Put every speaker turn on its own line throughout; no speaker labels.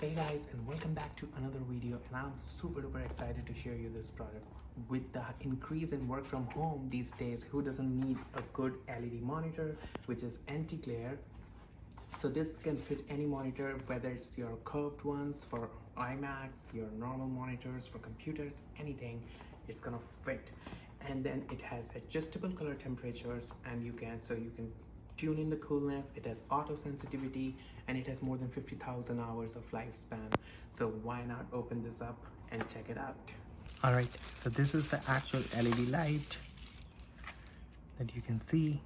Hey guys, and welcome back to another video, and I'm super duper excited to share you this product. With the increase in work from home these days, who doesn't need a good LED monitor which is anti-glare? So this can fit any monitor, whether it's your curved ones for iMacs, your normal monitors for computers, anything, it's gonna fit. And then it has adjustable color temperatures, and you can tune in the coolness. It has auto sensitivity, and it has more than 50,000 hours of lifespan. So why not open this up and check it out? All right, so this is the actual LED light that you can see.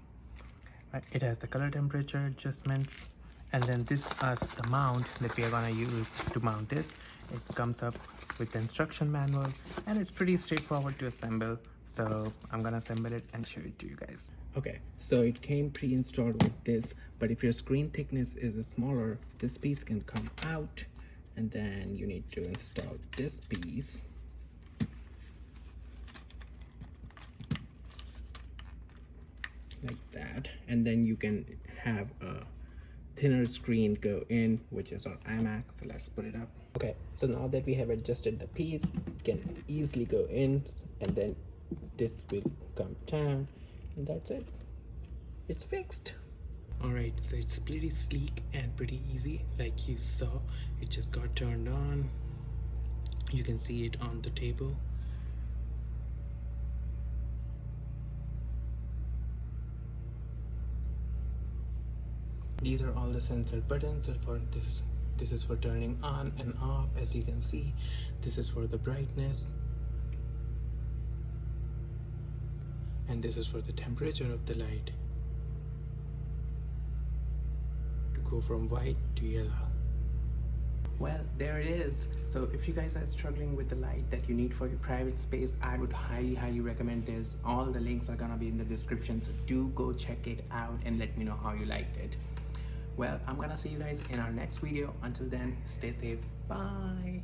It has the color temperature adjustments, and then this is the mount that we are gonna use to mount this. It comes up with the instruction manual, and it's pretty straightforward to assemble. So I'm gonna assemble it and show it to you guys. Okay, so it came pre-installed with this, but if your screen thickness is smaller, this piece can come out, and then you need to install this piece. Like that, and then you can have a thinner screen go in, which is our iMac. So let's put it up. Okay, so now that we have adjusted the piece, it can easily go in, and then this will come down, and that's it. It's fixed. All right, so it's pretty sleek and pretty easy. Like you saw, it just got turned on. You can see it on the table. These are all the sensor buttons. So for this is for turning on and off. As you can see, this is for the brightness, and this is for the temperature of the light, to go from white to yellow. Well, there it is. So if you guys are struggling with the light that you need for your private space, I would highly recommend this. All the links are gonna be in the description, so do go check it out and let me know how you liked it. Well, I'm gonna see you guys in our next video. Until then, stay safe. Bye.